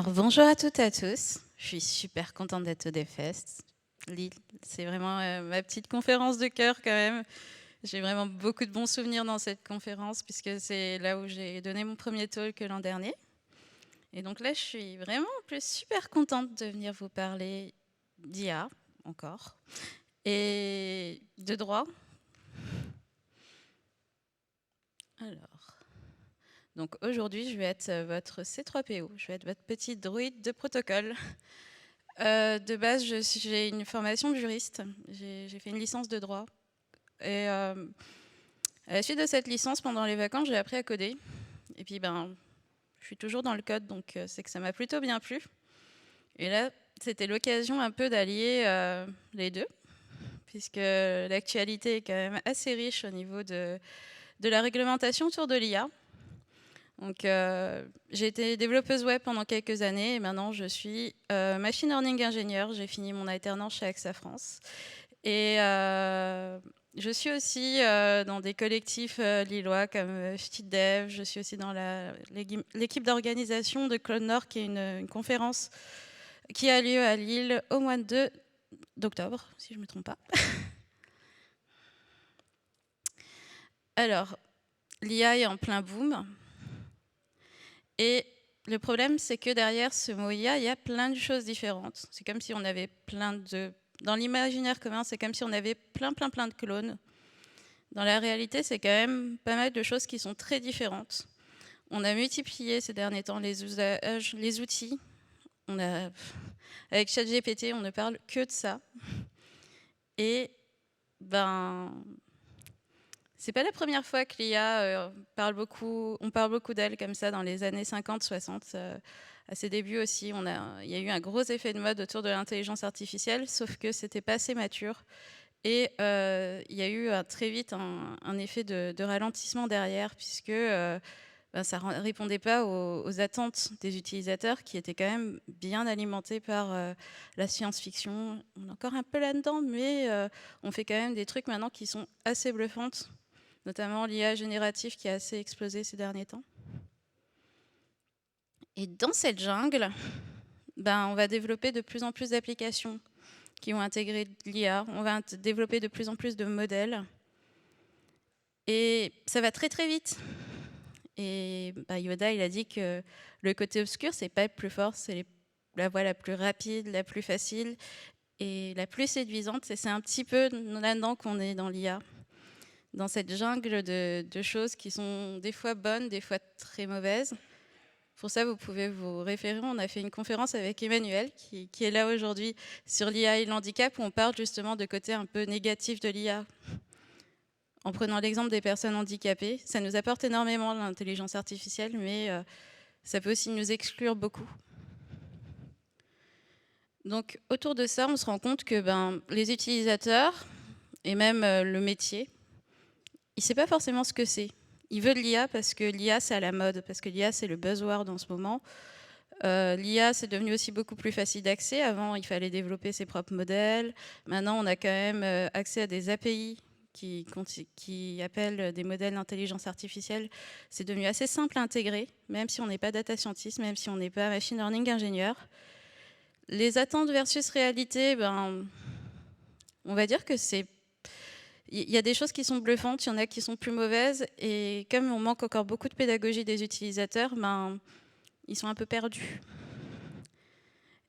Alors bonjour à toutes et à tous, je suis super contente d'être au DevFest. Lille, c'est vraiment ma petite conférence de cœur quand même. J'ai vraiment beaucoup de bons souvenirs dans cette conférence puisque c'est là où j'ai donné mon premier talk l'an dernier. Et donc là, je suis vraiment en plus super contente de venir vous parler d'IA encore et de droit. Alors, donc aujourd'hui, je vais être votre C3PO, je vais être votre petit druide de protocole. De base, j'ai une formation de juriste. J'ai fait une licence de droit. Et à la suite de cette licence, pendant les vacances, j'ai appris à coder. Et puis, je suis toujours dans le code, donc c'est que ça m'a plutôt bien plu. Et là, c'était l'occasion un peu d'allier les deux, puisque l'actualité est quand même assez riche au niveau de la réglementation autour de l'IA. Donc, j'ai été développeuse web pendant quelques années et maintenant je suis machine learning ingénieure. J'ai fini mon alternance chez AXA France. Et je suis aussi dans des collectifs lillois comme FTDev. Je suis aussi dans l'équipe d'organisation de Cloud Nord, qui est une conférence qui a lieu à Lille au mois d'octobre, si je ne me trompe pas. Alors, l'IA est en plein boom. Et le problème, c'est que derrière ce mot IA, il y a plein de choses différentes. C'est comme si on avait plein de... Dans l'imaginaire commun, c'est comme si on avait plein de clones. Dans la réalité, c'est quand même pas mal de choses qui sont très différentes. On a multiplié ces derniers temps les usages, les outils. Avec ChatGPT, on ne parle que de ça. Et c'est pas la première fois que l'IA on parle beaucoup d'elle comme ça dans les années 50-60. À ses débuts aussi, il y a eu un gros effet de mode autour de l'intelligence artificielle, sauf que c'était pas assez mature. Et il y a eu très vite un effet de ralentissement derrière, puisque ça ne répondait pas aux attentes des utilisateurs qui étaient quand même bien alimentés par la science-fiction. On est encore un peu là-dedans, mais on fait quand même des trucs maintenant qui sont assez bluffantes, notamment l'IA générative qui a assez explosé ces derniers temps. Et dans cette jungle, on va développer de plus en plus d'applications qui vont intégrer l'IA. On va développer de plus en plus de modèles. Et ça va très très vite. Et Yoda, il a dit que le côté obscur, c'est pas être plus fort, c'est la voie la plus rapide, la plus facile et la plus séduisante. Et c'est un petit peu là-dedans qu'on est dans l'IA, dans cette jungle de choses qui sont des fois bonnes, des fois très mauvaises. Pour ça, vous pouvez vous référer. On a fait une conférence avec Emmanuel, qui est là aujourd'hui, sur l'IA et l'handicap, où on parle justement de côté un peu négatif de l'IA. En prenant l'exemple des personnes handicapées, ça nous apporte énormément l'intelligence artificielle, mais ça peut aussi nous exclure beaucoup. Donc autour de ça, on se rend compte que les utilisateurs, et même le métier, il ne sait pas forcément ce que c'est. Il veut de l'IA parce que l'IA, c'est à la mode, parce que l'IA, c'est le buzzword en ce moment. L'IA, c'est devenu aussi beaucoup plus facile d'accès. Avant, il fallait développer ses propres modèles. Maintenant, on a quand même accès à des API qui appellent des modèles d'intelligence artificielle. C'est devenu assez simple à intégrer, même si on n'est pas data scientist, même si on n'est pas machine learning ingénieur. Les attentes versus réalité, on va dire que c'est... Il y a des choses qui sont bluffantes, il y en a qui sont plus mauvaises, et comme on manque encore beaucoup de pédagogie des utilisateurs, ils sont un peu perdus.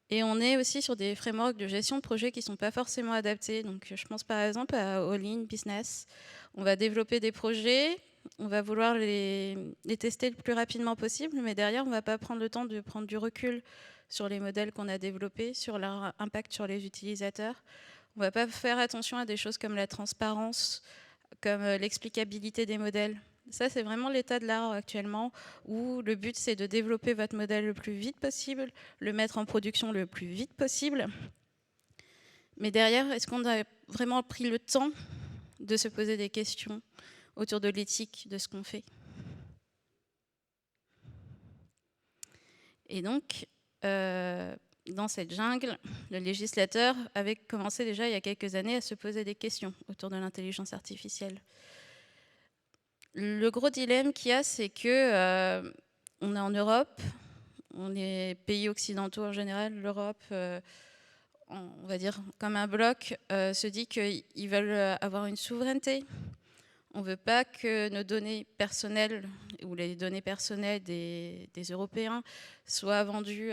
Et on est aussi sur des frameworks de gestion de projet qui ne sont pas forcément adaptés. Donc, je pense par exemple à All-in Business. On va développer des projets, on va vouloir les tester le plus rapidement possible, mais derrière, on ne va pas prendre le temps de prendre du recul sur les modèles qu'on a développés, sur leur impact sur les utilisateurs. On ne va pas faire attention à des choses comme la transparence, comme l'explicabilité des modèles. Ça, c'est vraiment l'état de l'art actuellement, où le but, c'est de développer votre modèle le plus vite possible, le mettre en production le plus vite possible. Mais derrière, est-ce qu'on a vraiment pris le temps de se poser des questions autour de l'éthique de ce qu'on fait? Et donc, dans cette jungle, le législateur avait commencé déjà il y a quelques années à se poser des questions autour de l'intelligence artificielle. Le gros dilemme qu'il y a, c'est que on est en Europe, les pays occidentaux en général, l'Europe, on va dire comme un bloc, se dit qu'ils veulent avoir une souveraineté. On ne veut pas que nos données personnelles ou les données personnelles des Européens soient vendues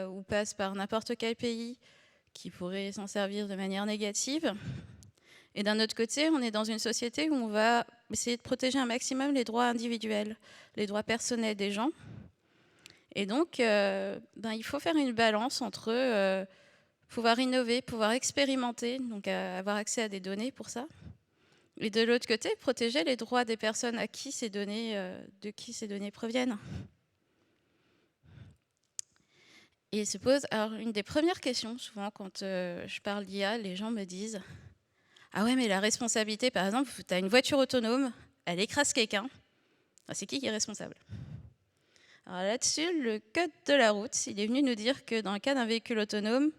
ou passent par n'importe quel pays qui pourrait s'en servir de manière négative. Et d'un autre côté, on est dans une société où on va essayer de protéger un maximum les droits individuels, les droits personnels des gens. Et donc, il faut faire une balance entre pouvoir innover, pouvoir expérimenter, donc avoir accès à des données pour ça. Et de l'autre côté, protéger les droits des personnes à qui ces données, de qui ces données proviennent. Et se pose, alors une des premières questions, souvent quand je parle d'IA, les gens me disent « Ah ouais, mais la responsabilité, par exemple, tu as une voiture autonome, elle écrase quelqu'un, c'est qui est responsable ?» Alors là-dessus, le code de la route, il est venu nous dire que dans le cas d'un véhicule autonome,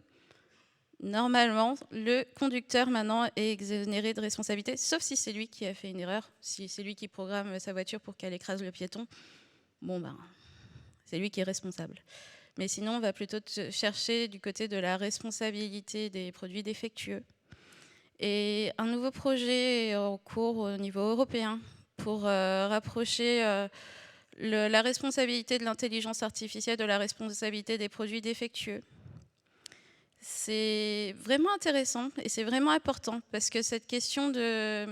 normalement, le conducteur maintenant est exonéré de responsabilité, sauf si c'est lui qui a fait une erreur, si c'est lui qui programme sa voiture pour qu'elle écrase le piéton. Bon, c'est lui qui est responsable. Mais sinon, on va plutôt chercher du côté de la responsabilité des produits défectueux. Et un nouveau projet est en cours au niveau européen pour rapprocher la responsabilité de l'intelligence artificielle de la responsabilité des produits défectueux. C'est vraiment intéressant et c'est vraiment important parce que cette question de,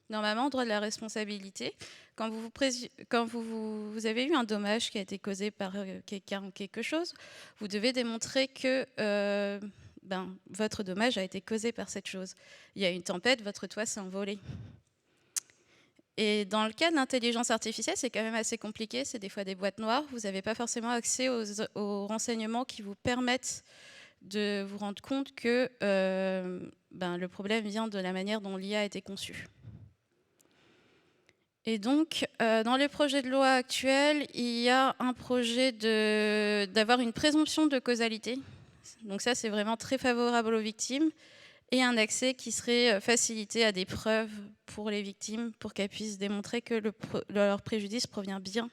normalement, droit de la responsabilité, quand vous avez eu un dommage qui a été causé par quelqu'un ou quelque chose, vous devez démontrer que votre dommage a été causé par cette chose. Il y a une tempête, votre toit s'est envolé. Et dans le cas de l'intelligence artificielle, c'est quand même assez compliqué, c'est des fois des boîtes noires, vous n'avez pas forcément accès aux renseignements qui vous permettent de vous rendre compte que le problème vient de la manière dont l'IA a été conçue. Et donc, dans les projets de loi actuels, il y a un projet d'avoir une présomption de causalité. Donc ça, c'est vraiment très favorable aux victimes. Et un accès qui serait facilité à des preuves pour les victimes, pour qu'elles puissent démontrer que leur préjudice provient bien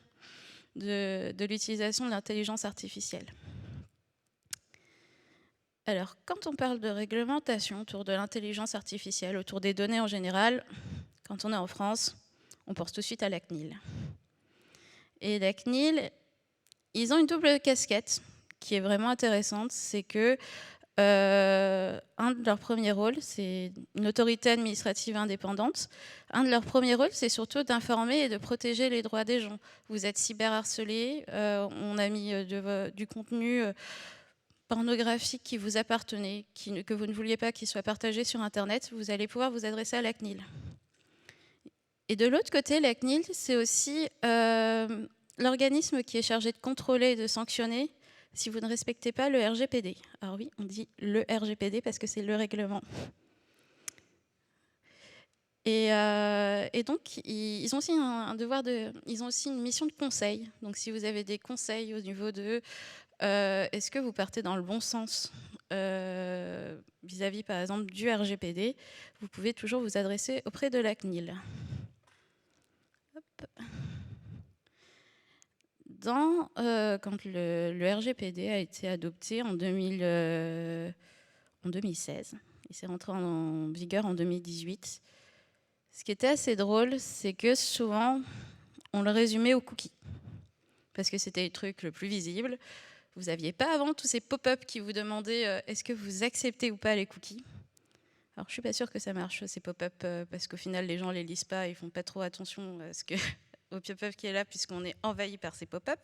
de l'utilisation de l'intelligence artificielle. Alors, quand on parle de réglementation autour de l'intelligence artificielle, autour des données en général, quand on est en France, on pense tout de suite à la CNIL. Et la CNIL, ils ont une double casquette qui est vraiment intéressante, c'est que un de leurs premiers rôles, c'est une autorité administrative indépendante. Un de leurs premiers rôles, c'est surtout d'informer et de protéger les droits des gens. Vous êtes cyberharcelé, on a mis du contenu pornographique qui vous appartenait, que vous ne vouliez pas qu'il soit partagé sur Internet, vous allez pouvoir vous adresser à la CNIL. Et de l'autre côté, la CNIL, c'est aussi l'organisme qui est chargé de contrôler et de sanctionner si vous ne respectez pas le RGPD. Alors oui, on dit le RGPD parce que c'est le règlement. Et donc, ils ont aussi un devoir ils ont aussi une mission de conseil. Donc, si vous avez des conseils au niveau de est-ce que vous partez dans le bon sens vis-à-vis, par exemple, du RGPD, vous pouvez toujours vous adresser auprès de la CNIL. Hop. Quand le RGPD a été adopté en 2016, il s'est rentré en vigueur en 2018. Ce qui était assez drôle, c'est que souvent, on le résumait aux cookies, parce que c'était le truc le plus visible. Vous n'aviez pas avant tous ces pop-up qui vous demandaient est-ce que vous acceptez ou pas les cookies. Alors, je ne suis pas sûre que ça marche, ces pop-up, parce qu'au final, les gens ne les lisent pas, ils ne font pas trop attention au pop-up qui est là, puisqu'on est envahi par ces pop-up.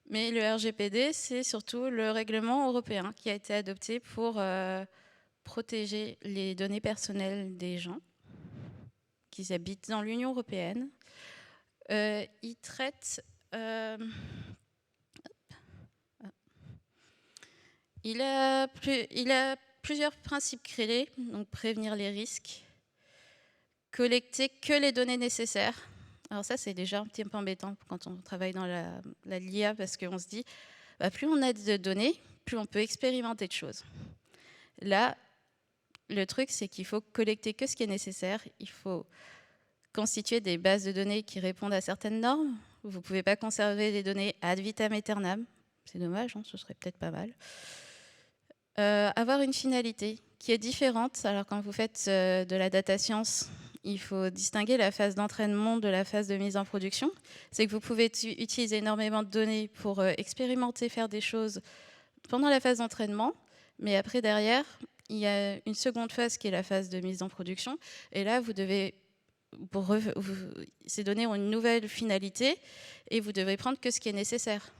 Mais le RGPD, c'est surtout le règlement européen qui a été adopté pour protéger les données personnelles des gens qui habitent dans l'Union européenne. Il traite... il a plusieurs principes clés, donc prévenir les risques, collecter que les données nécessaires. Alors ça, c'est déjà un petit peu embêtant quand on travaille dans la LIA, parce qu'on se dit, plus on a de données, plus on peut expérimenter de choses. Là, le truc, c'est qu'il faut collecter que ce qui est nécessaire. Il faut constituer des bases de données qui répondent à certaines normes. Vous ne pouvez pas conserver des données ad vitam aeternam. C'est dommage, hein, ce serait peut-être pas mal. Avoir une finalité qui est différente. Alors quand vous faites de la data science, il faut distinguer la phase d'entraînement de la phase de mise en production. C'est que vous pouvez utiliser énormément de données pour expérimenter, faire des choses pendant la phase d'entraînement, mais après, derrière, il y a une seconde phase qui est la phase de mise en production. Et là, vous devez, ces données ont une nouvelle finalité et vous devez prendre que ce qui est nécessaire.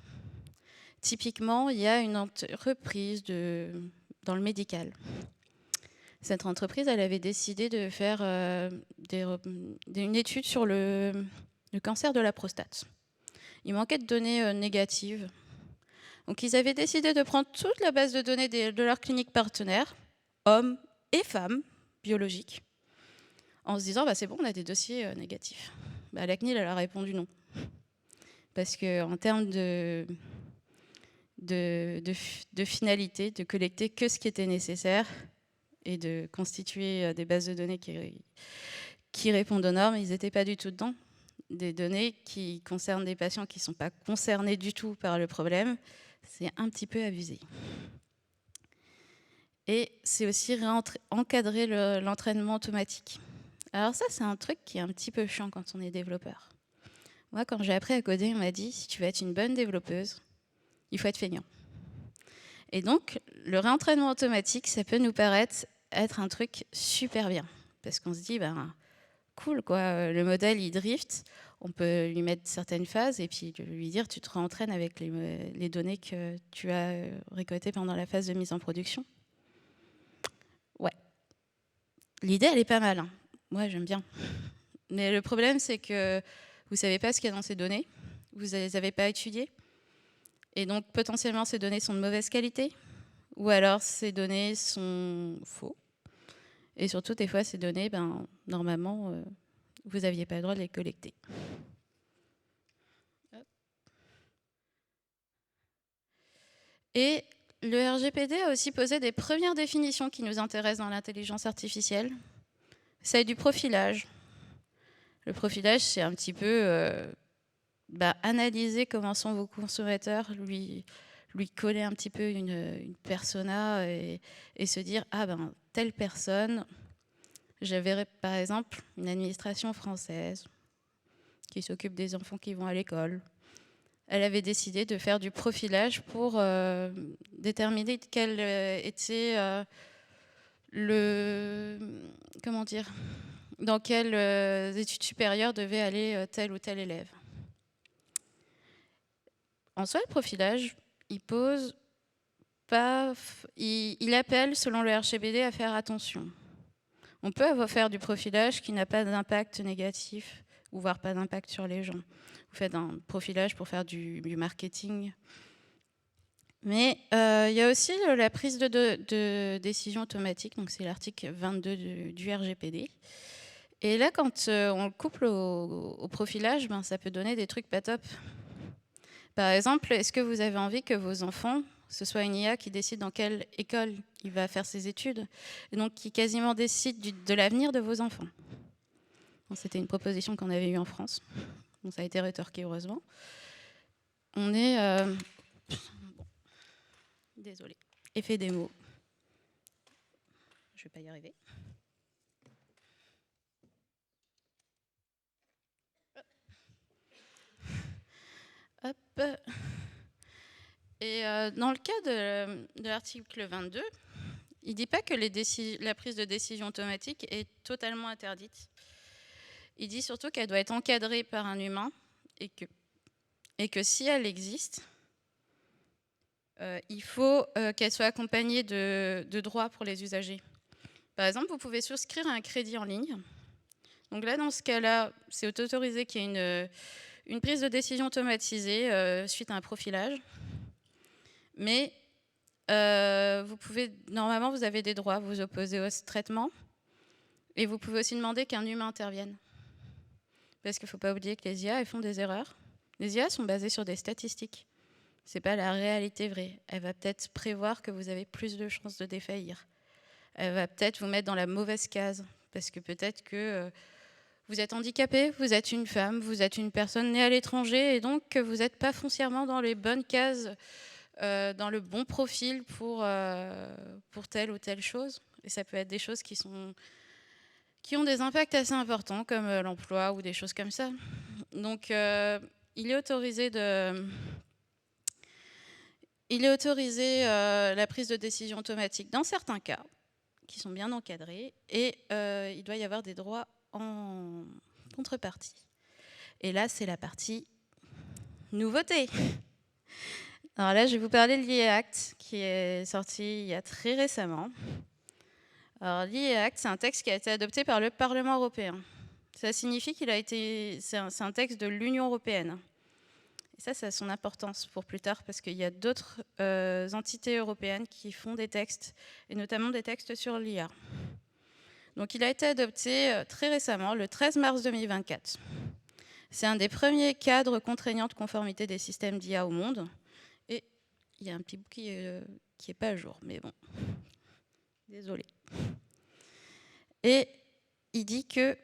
Typiquement, il y a une entreprise dans le médical. Cette entreprise, elle avait décidé de faire une étude sur le cancer de la prostate. Il manquait de données négatives. Donc, ils avaient décidé de prendre toute la base de données de leurs cliniques partenaires, hommes et femmes biologiques, en se disant bah, c'est bon, on a des dossiers négatifs. Bah, la CNIL, elle a répondu non. Parce qu'en termes de finalité, de collecter que ce qui était nécessaire et de constituer des bases de données qui répondent aux normes, ils n'étaient pas du tout dedans. Des données qui concernent des patients qui ne sont pas concernés du tout par le problème, c'est un petit peu abusé. Et c'est aussi encadrer l'entraînement automatique. Alors ça, c'est un truc qui est un petit peu chiant quand on est développeur. Moi, quand j'ai appris à coder, on m'a dit, si tu veux être une bonne développeuse, il faut être feignant. Et donc, le réentraînement automatique, ça peut nous paraître être un truc super bien. Parce qu'on se dit, ben, cool, quoi, le modèle, il drift, on peut lui mettre certaines phases et puis lui dire, tu te réentraînes avec les données que tu as récoltées pendant la phase de mise en production. Ouais. L'idée, elle est pas mal. Hein. Moi, j'aime bien. Mais le problème, c'est que vous ne savez pas ce qu'il y a dans ces données. Vous ne les avez pas étudiées. Et donc, potentiellement, ces données sont de mauvaise qualité. Ou alors, ces données sont faux. Et surtout, des fois, ces données, ben, normalement, vous n'aviez pas le droit de les collecter. Et le RGPD a aussi posé des premières définitions qui nous intéressent dans l'intelligence artificielle. C'est du profilage. Le profilage, c'est un petit peu analyser comment sont vos consommateurs, lui coller un petit peu une persona et se dire « Ah ben, telle personne, j'avais par exemple une administration française qui s'occupe des enfants qui vont à l'école. Elle avait décidé de faire du profilage pour déterminer quel était dans quelles études supérieures devait aller tel ou tel élève. En soi, le profilage, il appelle, selon le RGPD, à faire attention. On peut faire du profilage qui n'a pas d'impact négatif, ou voire pas d'impact sur les gens. Vous faites un profilage pour faire du marketing. Mais il y a aussi la prise de décision automatique, donc c'est l'article 22 du RGPD. Et là, quand on le couple au profilage, ben, ça peut donner des trucs pas top. Par exemple, est-ce que vous avez envie que vos enfants, ce soit une IA qui décide dans quelle école il va faire ses études, et donc qui quasiment décide de l'avenir de vos enfants? C'était une proposition qu'on avait eue en France. Bon, ça a été rétorqué, heureusement. On est... Désolée. Effet démo. Je ne vais pas y arriver. Hop. Et dans le cas de l'article 22, il ne dit pas que la prise de décision automatique est totalement interdite. Il dit surtout qu'elle doit être encadrée par un humain et que si elle existe, il faut qu'elle soit accompagnée de droits pour les usagers. Par exemple, vous pouvez souscrire à un crédit en ligne. Donc là, dans ce cas-là, c'est autorisé qu'il y ait une prise de décision automatisée suite à un profilage. Mais normalement, vous avez des droits, vous vous opposez au traitement. Et vous pouvez aussi demander qu'un humain intervienne. Parce qu'il ne faut pas oublier que les IA, elles font des erreurs. Les IA sont basées sur des statistiques. Ce n'est pas la réalité vraie. Elle va peut-être prévoir que vous avez plus de chances de défaillir. Elle va peut-être vous mettre dans la mauvaise case. Parce que peut-être que vous êtes handicapé, vous êtes une femme, vous êtes une personne née à l'étranger, et donc vous n'êtes pas foncièrement dans les bonnes cases dans le bon profil pour telle ou telle chose. Et ça peut être des choses qui ont des impacts assez importants, comme l'emploi ou des choses comme ça. Donc, il est autorisé la prise de décision automatique dans certains cas, qui sont bien encadrés, et il doit y avoir des droits en contrepartie. Et là, c'est la partie nouveauté. Alors là, je vais vous parler de l'IA Act, qui est sorti il y a très récemment. Alors, l'IA Act, c'est un texte qui a été adopté par le Parlement européen. Ça signifie c'est un texte de l'Union européenne. Et ça a son importance pour plus tard, parce qu'il y a d'autres entités européennes qui font des textes, et notamment des textes sur l'IA. Donc, il a été adopté très récemment, le 13 mars 2024. C'est un des premiers cadres contraignants de conformité des systèmes d'IA au monde. Et il y a un petit bout qui est pas à jour, mais bon, désolé. Et il dit que,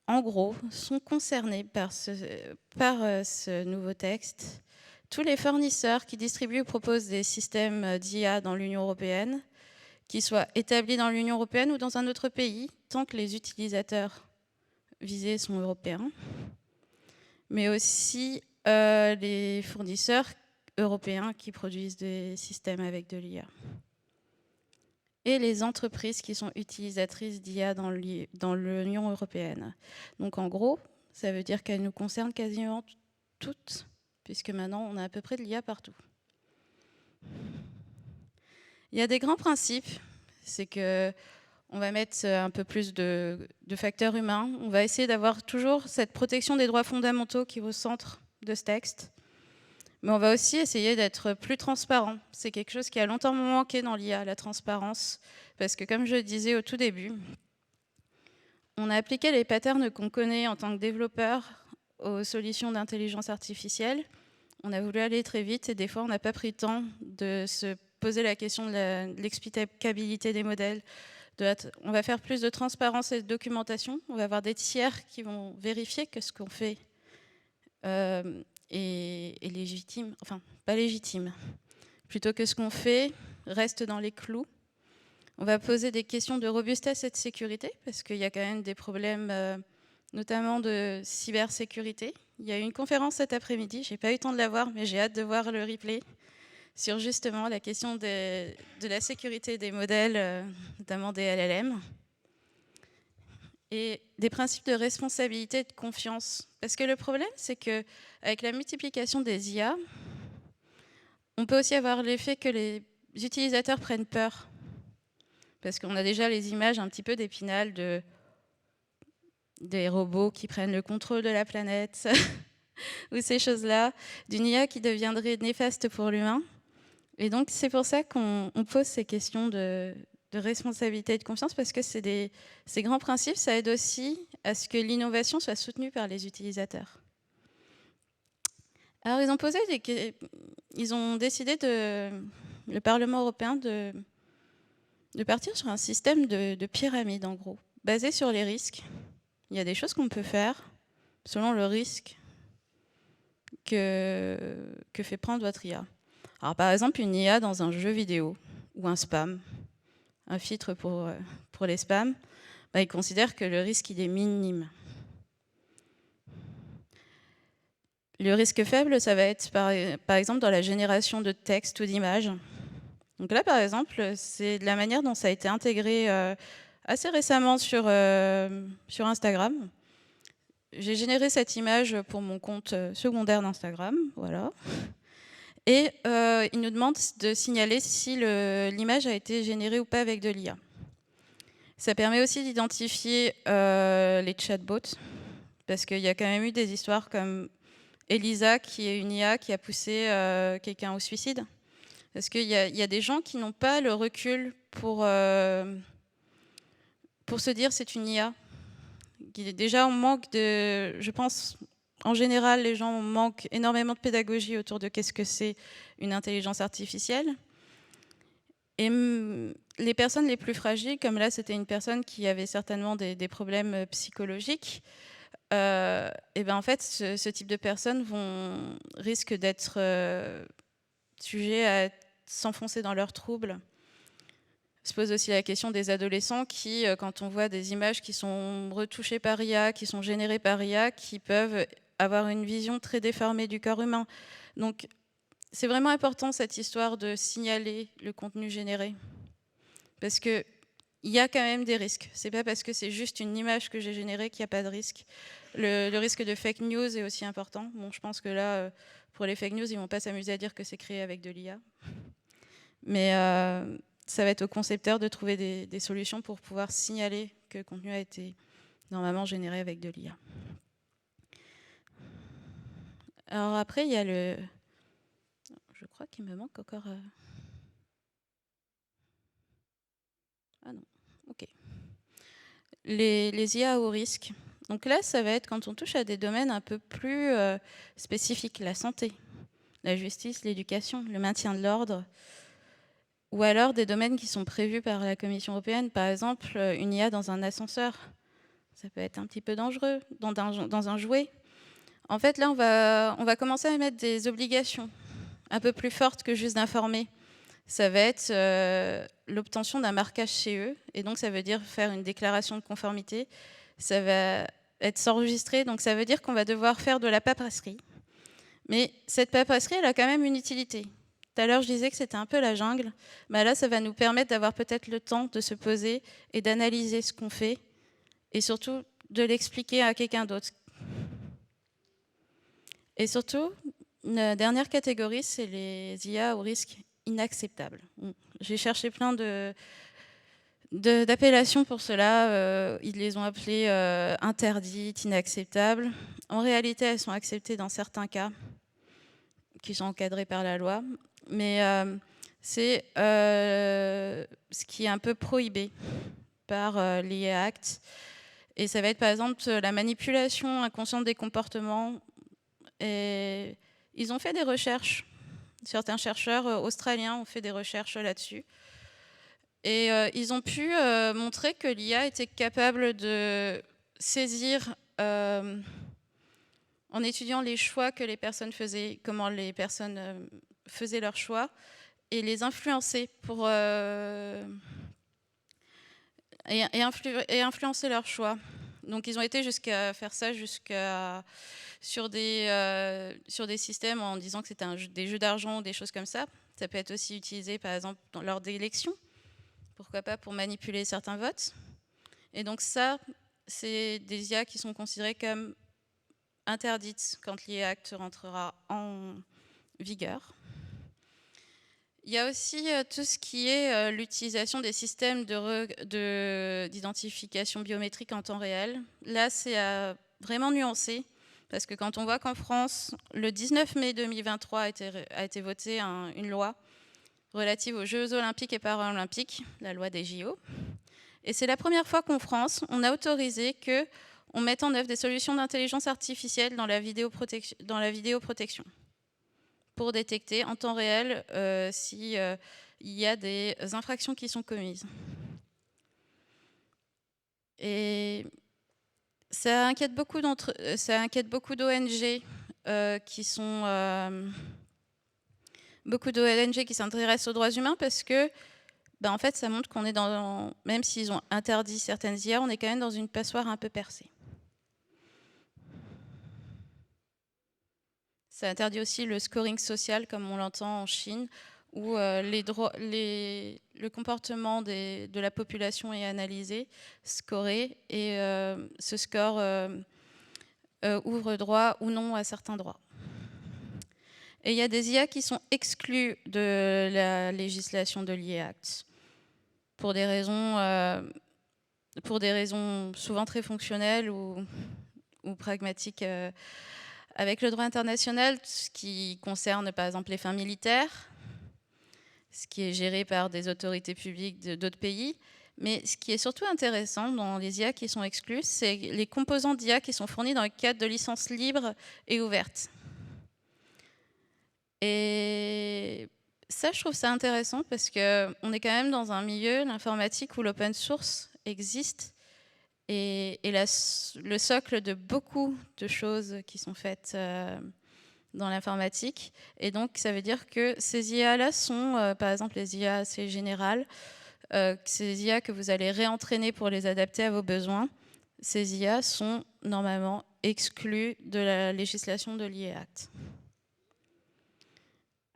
en gros, sont concernés par ce nouveau texte tous les fournisseurs qui distribuent ou proposent des systèmes d'IA dans l'Union européenne, qui soient établis dans l'Union européenne ou dans un autre pays, tant que les utilisateurs visés sont européens, mais aussi les fournisseurs européens qui produisent des systèmes avec de l'IA. Et les entreprises qui sont utilisatrices d'IA dans l'Union européenne. Donc en gros, ça veut dire qu'elle nous concerne quasiment toutes, puisque maintenant on a à peu près de l'IA partout. Il y a des grands principes, c'est que on va mettre un peu plus de facteurs humains, on va essayer d'avoir toujours cette protection des droits fondamentaux qui est au centre de ce texte. Mais on va aussi essayer d'être plus transparent. C'est quelque chose qui a longtemps manqué dans l'IA, la transparence. Parce que comme je le disais au tout début, on a appliqué les patterns qu'on connaît en tant que développeur aux solutions d'intelligence artificielle. On a voulu aller très vite et des fois, on n'a pas pris le temps de se poser la question de l'explicabilité des modèles. On va faire plus de transparence et de documentation. On va avoir des tiers qui vont vérifier que ce qu'on fait est légitime, enfin pas légitime, plutôt que ce qu'on fait reste dans les clous. On va poser des questions de robustesse et de sécurité, parce qu'il y a quand même des problèmes, notamment de cybersécurité. Il y a eu une conférence cet après-midi, je n'ai pas eu le temps de la voir, mais j'ai hâte de voir le replay, sur justement la question de la sécurité des modèles, notamment des LLM. Et des principes de responsabilité et de confiance. Parce que le problème, c'est qu'avec la multiplication des IA, on peut aussi avoir l'effet que les utilisateurs prennent peur. Parce qu'on a déjà les images un petit peu d'Épinal des robots qui prennent le contrôle de la planète, ou ces choses-là, d'une IA qui deviendrait néfaste pour l'humain. Et donc, c'est pour ça qu'on pose ces questions de responsabilité et de confiance, parce que ces grands principes, ça aide aussi à ce que l'innovation soit soutenue par les utilisateurs. Alors, ils ont décidé, le Parlement européen, de partir sur un système de pyramide, en gros, basé sur les risques. Il y a des choses qu'on peut faire selon le risque que fait prendre votre IA. Alors, par exemple, une IA dans un jeu vidéo ou un spam, un filtre pour les spams, il considère que le risque il est minime. Le risque faible, ça va être par exemple dans la génération de texte ou d'images. Donc là, par exemple, c'est de la manière dont ça a été intégré assez récemment sur Instagram. J'ai généré cette image pour mon compte secondaire d'Instagram, voilà. Et il nous demande de signaler si l'image a été générée ou pas avec de l'IA. Ça permet aussi d'identifier les chatbots, parce qu'il y a quand même eu des histoires comme Elisa, qui est une IA qui a poussé quelqu'un au suicide. Parce qu'il y a des gens qui n'ont pas le recul pour se dire c'est une IA. Déjà, on manque je pense, en général, les gens manquent énormément de pédagogie autour de qu'est-ce que c'est une intelligence artificielle. Et les personnes les plus fragiles, comme là, c'était une personne qui avait certainement des problèmes psychologiques, et ben en fait, ce type de personnes risquent d'être sujets à s'enfoncer dans leurs troubles. Se pose aussi la question des adolescents qui, quand on voit des images qui sont retouchées par IA, qui sont générées par IA, qui peuvent avoir une vision très déformée du corps humain. Donc, c'est vraiment important cette histoire de signaler le contenu généré. Parce qu'il y a quand même des risques. C'est pas parce que c'est juste une image que j'ai générée qu'il n'y a pas de risque. Le risque de fake news est aussi important. Bon, je pense que là, pour les fake news, ils ne vont pas s'amuser à dire que c'est créé avec de l'IA. Mais ça va être aux concepteurs de trouver des solutions pour pouvoir signaler que le contenu a été normalement généré avec de l'IA. Alors après, il y a le... Je crois qu'il me manque encore... Ah non, ok. Les IA au risque. Donc là, ça va être quand on touche à des domaines un peu plus spécifiques, la santé, la justice, l'éducation, le maintien de l'ordre, ou alors des domaines qui sont prévus par la Commission européenne, par exemple une IA dans un ascenseur. Ça peut être un petit peu dangereux, dans un jouet. En fait, là, on va commencer à mettre des obligations un peu plus fortes que juste d'informer. Ça va être l'obtention d'un marquage CE, et donc ça veut dire faire une déclaration de conformité. Ça va être s'enregistrer, donc ça veut dire qu'on va devoir faire de la paperasserie. Mais cette paperasserie, elle a quand même une utilité. Tout à l'heure, je disais que c'était un peu la jungle. Bah là, ça va nous permettre d'avoir peut-être le temps de se poser et d'analyser ce qu'on fait, et surtout de l'expliquer à quelqu'un d'autre. Et surtout, la dernière catégorie, c'est les IA au risque inacceptable. J'ai cherché plein d'appellations pour cela. Ils les ont appelées interdites, inacceptables. En réalité, elles sont acceptées dans certains cas qui sont encadrés par la loi. Mais c'est ce qui est un peu prohibé par l'IA Act. Et ça va être par exemple la manipulation inconsciente des comportements. Et ils ont fait des recherches. Certains chercheurs australiens ont fait des recherches là-dessus. Et ils ont pu montrer que l'IA était capable de saisir, en étudiant les choix que les personnes faisaient, comment les personnes faisaient leurs choix, et les influencer pour influencer leurs choix. Donc ils ont été jusqu'à faire ça sur des systèmes en disant que c'était des jeux d'argent ou des choses comme ça. Ça peut être aussi utilisé par exemple lors d'élections, pourquoi pas pour manipuler certains votes. Et donc ça, c'est des IA qui sont considérées comme interdites quand l'IA Act rentrera en vigueur. Il y a aussi tout ce qui est l'utilisation des systèmes d'identification biométrique en temps réel. Là, c'est vraiment nuancé, parce que quand on voit qu'en France, le 19 mai 2023 a été votée une loi relative aux Jeux olympiques et paralympiques, la loi des JO. Et c'est la première fois qu'en France, on a autorisé qu'on mette en œuvre des solutions d'intelligence artificielle dans la vidéoprotection pour détecter en temps réel s'il y a des infractions qui sont commises. Et ça inquiète beaucoup d'ONG qui sont... beaucoup d'ONG qui s'intéressent aux droits humains parce que en fait, ça montre qu'on est même s'ils ont interdit certaines IA, on est quand même dans une passoire un peu percée. Ça interdit aussi le scoring social, comme on l'entend en Chine, où le comportement de la population est analysé, scoré, et ce score ouvre droit ou non à certains droits. Et il y a des IA qui sont exclus de la législation de l'IA Act pour des raisons souvent très fonctionnelles ou pragmatiques avec le droit international, ce qui concerne par exemple les fins militaires, ce qui est géré par des autorités publiques d'autres pays. Mais ce qui est surtout intéressant dans les IA qui sont exclus, c'est les composants d'IA qui sont fournis dans le cadre de licences libres et ouvertes. Et ça, je trouve ça intéressant parce qu'on est quand même dans un milieu, l'informatique, où l'open source existe et le socle de beaucoup de choses qui sont faites dans l'informatique. Et donc, ça veut dire que ces IA-là sont, par exemple, les IA assez générales, ces IA que vous allez réentraîner pour les adapter à vos besoins, ces IA sont normalement exclues de la législation de l'IA Act.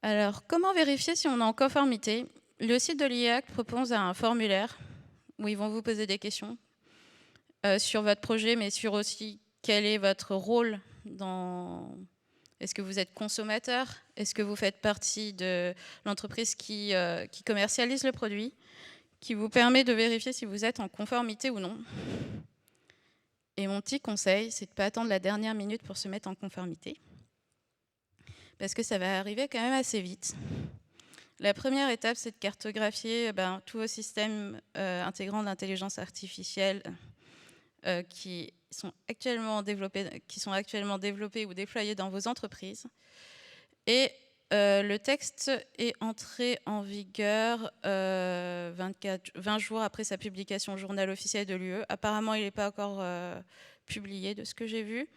Alors, comment vérifier si on est en conformité? Le site de l'IA Act propose un formulaire où ils vont vous poser des questions sur votre projet, mais sur aussi quel est votre rôle dans... Est-ce que vous êtes consommateur? Est-ce que vous faites partie de l'entreprise qui commercialise le produit? Qui vous permet de vérifier si vous êtes en conformité ou non. Et mon petit conseil, c'est de ne pas attendre la dernière minute pour se mettre en conformité. Parce que ça va arriver quand même assez vite. La première étape, c'est de cartographier tous vos systèmes intégrant l'intelligence artificielle qui sont actuellement développés ou déployés dans vos entreprises. Et le texte est entré en vigueur 20 jours après sa publication au journal officiel de l'UE. Apparemment, il n'est pas encore publié de ce que j'ai vu.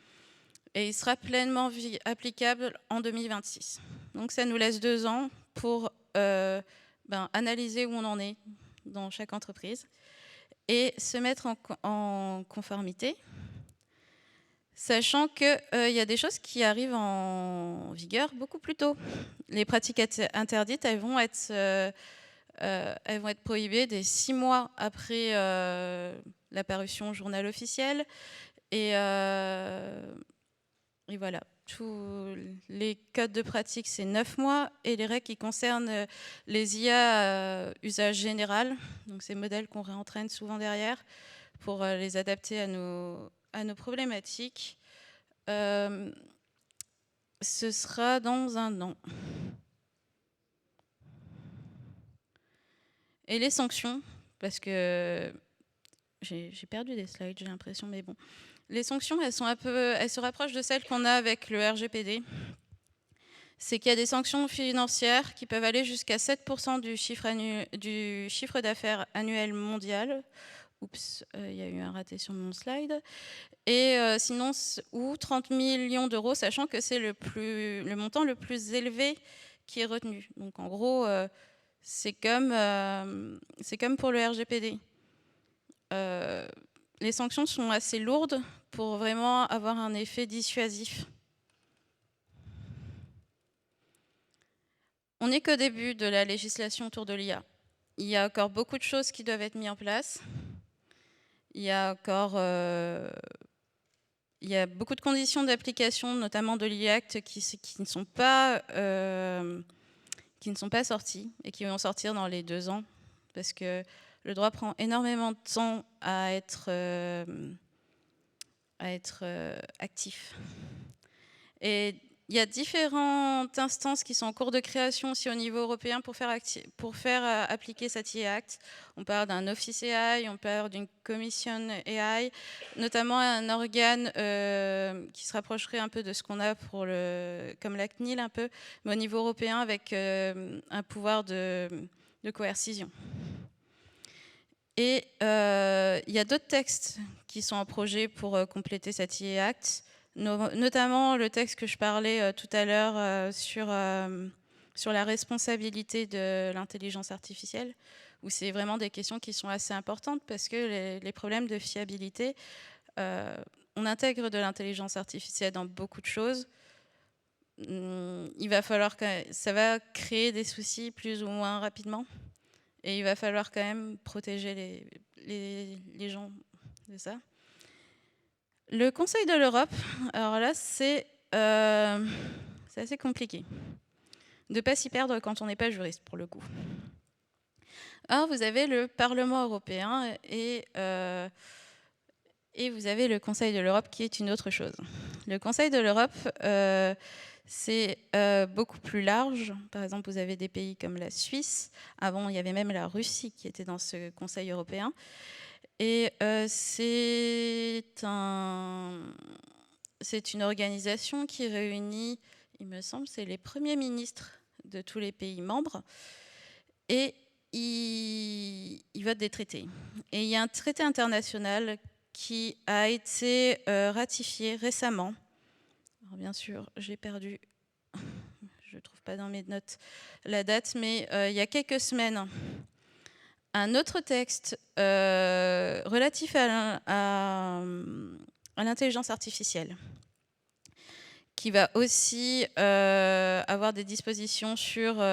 Et il sera pleinement applicable en 2026. Donc ça nous laisse 2 ans pour analyser où on en est dans chaque entreprise et se mettre en conformité, sachant qu'il y a des choses qui arrivent en vigueur beaucoup plus tôt. Les pratiques interdites, elles vont être prohibées dès 6 mois après l'apparition au journal officiel. Et voilà, tous les codes de pratique, c'est 9 mois. Et les règles qui concernent les IA usage général, donc ces modèles qu'on réentraîne souvent derrière pour les adapter à nos problématiques, ce sera dans 1 an. Et les sanctions, parce que j'ai perdu des slides, j'ai l'impression, mais bon. Les sanctions, elles se rapprochent de celles qu'on a avec le RGPD. C'est qu'il y a des sanctions financières qui peuvent aller jusqu'à 7% du chiffre d'affaires annuel mondial. Oups, il y a eu un raté sur mon slide. Et sinon, ou 30 millions d'euros, sachant que c'est le montant le plus élevé qui est retenu. Donc en gros, c'est comme pour le RGPD. Les sanctions sont assez lourdes pour vraiment avoir un effet dissuasif. On n'est qu'au début de la législation autour de l'IA. Il y a encore beaucoup de choses qui doivent être mises en place. Il y a beaucoup de conditions d'application, notamment de l'IA Act, qui ne sont pas sorties et qui vont sortir dans les 2 ans, parce que le droit prend énormément de temps à être actif. Et il y a différentes instances qui sont en cours de création aussi au niveau européen pour faire appliquer cette IA Act. On parle d'un Office AI, on parle d'une Commission AI, notamment un organe qui se rapprocherait un peu de ce qu'on a comme la CNIL un peu, mais au niveau européen avec un pouvoir de coercition. Et il y a d'autres textes qui sont en projet pour compléter cette IA Act, notamment le texte que je parlais tout à l'heure sur la responsabilité de l'intelligence artificielle, où c'est vraiment des questions qui sont assez importantes parce que les problèmes de fiabilité, on intègre de l'intelligence artificielle dans beaucoup de choses. Il va falloir ça va créer des soucis plus ou moins rapidement. Et il va falloir quand même protéger les gens de ça. Le Conseil de l'Europe, alors là, c'est assez compliqué de ne pas s'y perdre quand on n'est pas juriste, pour le coup. Alors, vous avez le Parlement européen et vous avez le Conseil de l'Europe qui est une autre chose. Le Conseil de l'Europe, c'est beaucoup plus large. Par exemple, vous avez des pays comme la Suisse. Avant, il y avait même la Russie qui était dans ce Conseil européen. Et c'est une organisation qui réunit, il me semble, c'est les premiers ministres de tous les pays membres. Et ils votent des traités. Et il y a un traité international qui a été ratifié récemment. Alors bien sûr, j'ai perdu pas dans mes notes la date, mais il y a quelques semaines, un autre texte relatif à l'intelligence artificielle, qui va aussi avoir des dispositions sur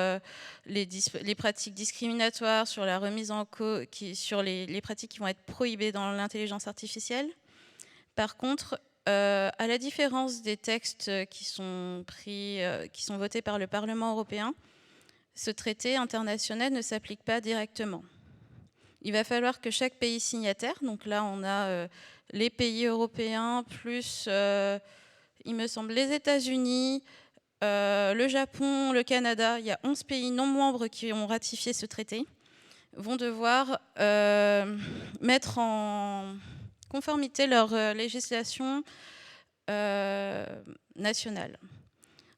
les pratiques discriminatoires, sur la remise en cause, sur les pratiques qui vont être prohibées dans l'intelligence artificielle. Par contre, à la différence des textes qui sont votés par le Parlement européen, ce traité international ne s'applique pas directement. Il va falloir que chaque pays signataire, donc là on a les pays européens plus, il me semble, les États-Unis, le Japon, le Canada, il y a 11 pays non membres qui ont ratifié ce traité, vont devoir mettre en conformité leur législation nationale.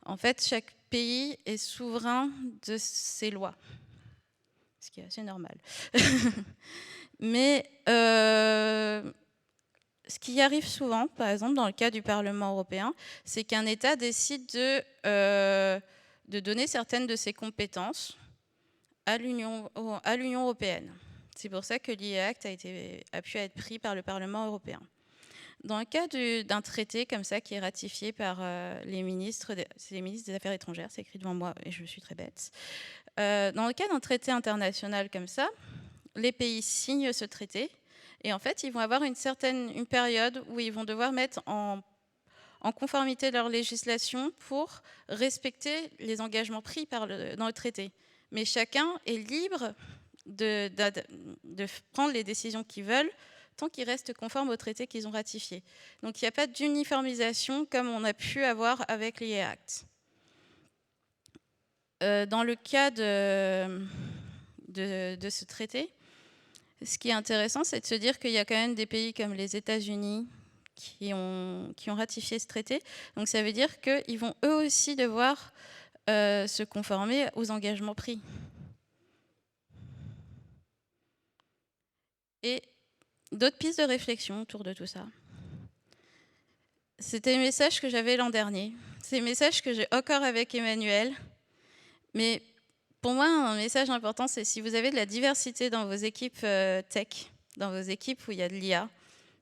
En fait, chaque pays est souverain de ses lois, ce qui est assez normal. Mais ce qui arrive souvent, par exemple dans le cas du Parlement européen, c'est qu'un État décide de donner certaines de ses compétences à l'Union européenne. C'est pour ça que l'IA Act a pu être pris par le Parlement européen. Dans le cas d'un traité comme ça qui est ratifié par les ministres des Affaires étrangères, c'est écrit devant moi et je suis très bête. Dans le cas d'un traité international comme ça, les pays signent ce traité et en fait, ils vont avoir une période où ils vont devoir mettre en conformité leur législation pour respecter les engagements pris dans le traité. Mais chacun est libre de prendre les décisions qu'ils veulent tant qu'ils restent conformes au traité qu'ils ont ratifié. Donc il n'y a pas d'uniformisation comme on a pu avoir avec l'IA Act. Dans le cas de ce traité, ce qui est intéressant, c'est de se dire qu'il y a quand même des pays comme les États-Unis qui ont ratifié ce traité. Donc ça veut dire qu'ils vont eux aussi devoir se conformer aux engagements pris. Et d'autres pistes de réflexion autour de tout ça. C'était le message que j'avais l'an dernier. C'est le message que j'ai encore avec Emmanuel. Mais pour moi, un message important, c'est si vous avez de la diversité dans vos équipes tech, dans vos équipes où il y a de l'IA,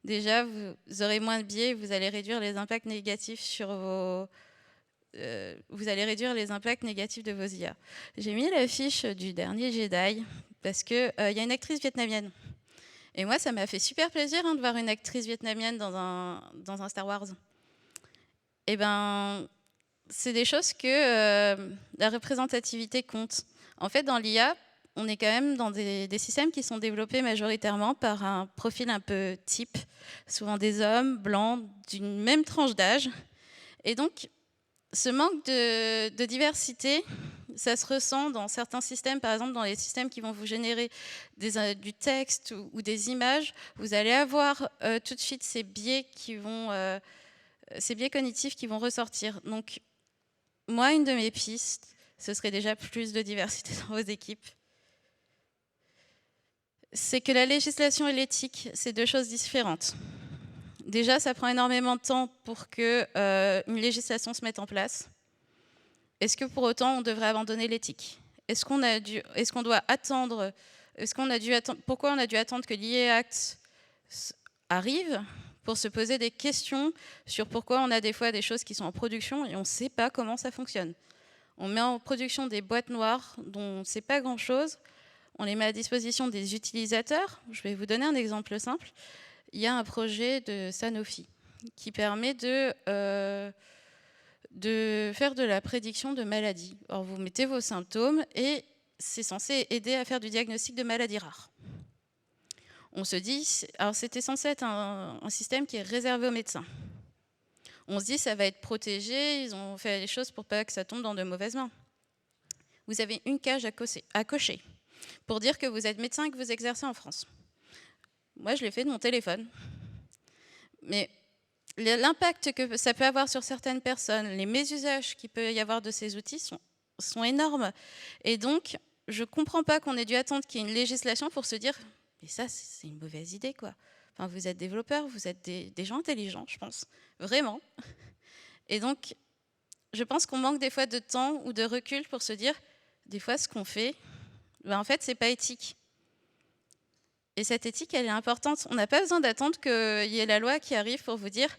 déjà, vous aurez moins de biais, vous allez réduire les impacts négatifs sur vous allez réduire les impacts négatifs de vos IA. J'ai mis l'affiche du dernier Jedi parce qu'il y a une actrice vietnamienne. Et moi, ça m'a fait super plaisir de voir une actrice vietnamienne dans un Star Wars. Et ben, c'est des choses que la représentativité compte. En fait, dans l'IA, on est quand même dans des systèmes qui sont développés majoritairement par un profil un peu type, souvent des hommes blancs d'une même tranche d'âge. Et donc, ce manque de diversité, ça se ressent dans certains systèmes, par exemple dans les systèmes qui vont vous générer du texte ou des images, vous allez avoir tout de suite ces biais cognitifs qui vont ressortir. Donc, moi, une de mes pistes, ce serait déjà plus de diversité dans vos équipes. C'est que la législation et l'éthique, c'est deux choses différentes. Déjà, ça prend énormément de temps pour qu'une législation se mette en place. Est-ce que pour autant, on devrait abandonner l'éthique ? Pourquoi on a dû attendre que l'IA Act arrive pour se poser des questions sur pourquoi on a des fois des choses qui sont en production et on ne sait pas comment ça fonctionne. On met en production des boîtes noires dont on ne sait pas grand-chose. On les met à disposition des utilisateurs. Je vais vous donner un exemple simple. Il y a un projet de Sanofi qui permet de faire de la prédiction de maladies. Alors, vous mettez vos symptômes et c'est censé aider à faire du diagnostic de maladies rares. On se dit, alors c'était censé être un système qui est réservé aux médecins. On se dit, ça va être protégé, ils ont fait les choses pour pas que ça tombe dans de mauvaises mains. Vous avez une case à cocher pour dire que vous êtes médecin et que vous exercez en France. Moi, je l'ai fait de mon téléphone. Mais l'impact que ça peut avoir sur certaines personnes, les mésusages qu'il peut y avoir de ces outils sont énormes. Et donc, je ne comprends pas qu'on ait dû attendre qu'il y ait une législation pour se dire « mais ça, c'est une mauvaise idée, quoi ». Enfin, vous êtes développeurs, vous êtes des gens intelligents, je pense, vraiment. Et donc, je pense qu'on manque des fois de temps ou de recul pour se dire, des fois, ce qu'on fait, ben, en fait, c'est pas éthique. Et cette éthique, elle est importante. On n'a pas besoin d'attendre qu'il y ait la loi qui arrive pour vous dire,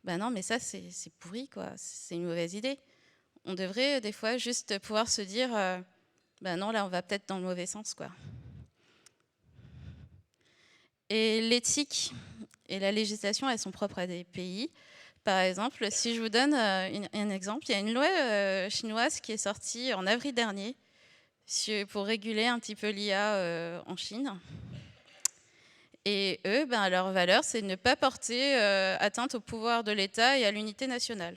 ben non, mais ça, c'est pourri, quoi. C'est une mauvaise idée. On devrait, des fois, juste pouvoir se dire, ben non, là, on va peut-être dans le mauvais sens, quoi. Et l'éthique et la législation, elles sont propres à des pays. Par exemple, si je vous donne un exemple, il y a une loi chinoise qui est sortie en avril dernier pour réguler un petit peu l'IA en Chine. Et eux, ben, leur valeur, c'est de ne pas porter atteinte au pouvoir de l'État et à l'unité nationale.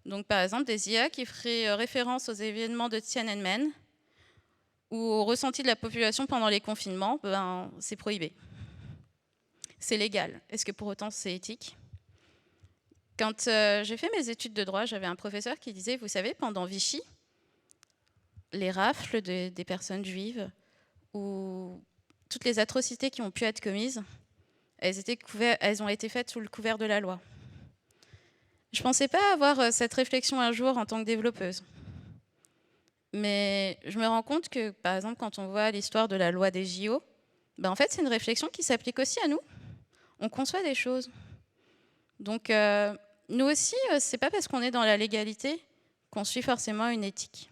Donc, par exemple, des IA qui feraient référence aux événements de Tiananmen ou au ressenti de la population pendant les confinements, ben, c'est prohibé. C'est légal. Est-ce que pour autant c'est éthique ? Quand j'ai fait mes études de droit, j'avais un professeur qui disait, vous savez, pendant Vichy, les rafles des personnes juives ou toutes les atrocités qui ont pu être commises, elles ont été faites sous le couvert de la loi. Je ne pensais pas avoir cette réflexion un jour en tant que développeuse. Mais je me rends compte que, par exemple, quand on voit l'histoire de la loi des JO, ben en fait, c'est une réflexion qui s'applique aussi à nous. On conçoit des choses. Donc, nous aussi, c'est pas parce qu'on est dans la légalité qu'on suit forcément une éthique.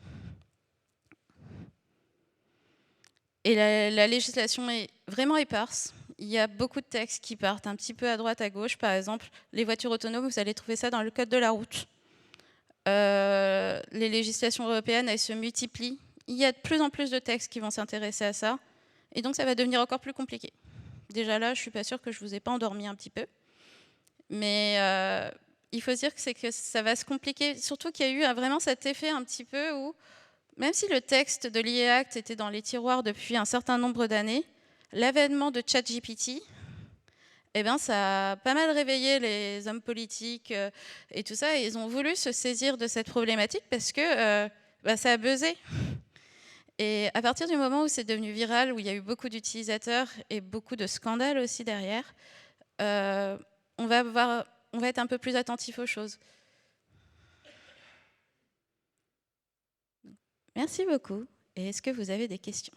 Et la législation est vraiment éparse. Il y a beaucoup de textes qui partent un petit peu à droite, à gauche. Par exemple, les voitures autonomes, vous allez trouver ça dans le code de la route. Les législations européennes, elles se multiplient. Il y a de plus en plus de textes qui vont s'intéresser à ça. Et donc, ça va devenir encore plus compliqué. Déjà là, je ne suis pas sûre que je ne vous ai pas endormi un petit peu. Mais il faut se dire que ça va se compliquer. Surtout qu'il y a eu vraiment cet effet un petit peu où, même si le texte de l'IA Act était dans les tiroirs depuis un certain nombre d'années, l'avènement de ChatGPT, eh ben, ça a pas mal réveillé les hommes politiques et tout ça. Et ils ont voulu se saisir de cette problématique parce que ça a buzzé. Et à partir du moment où c'est devenu viral, où il y a eu beaucoup d'utilisateurs et beaucoup de scandales aussi derrière, on va être un peu plus attentif aux choses. Merci beaucoup. Et est-ce que vous avez des questions ?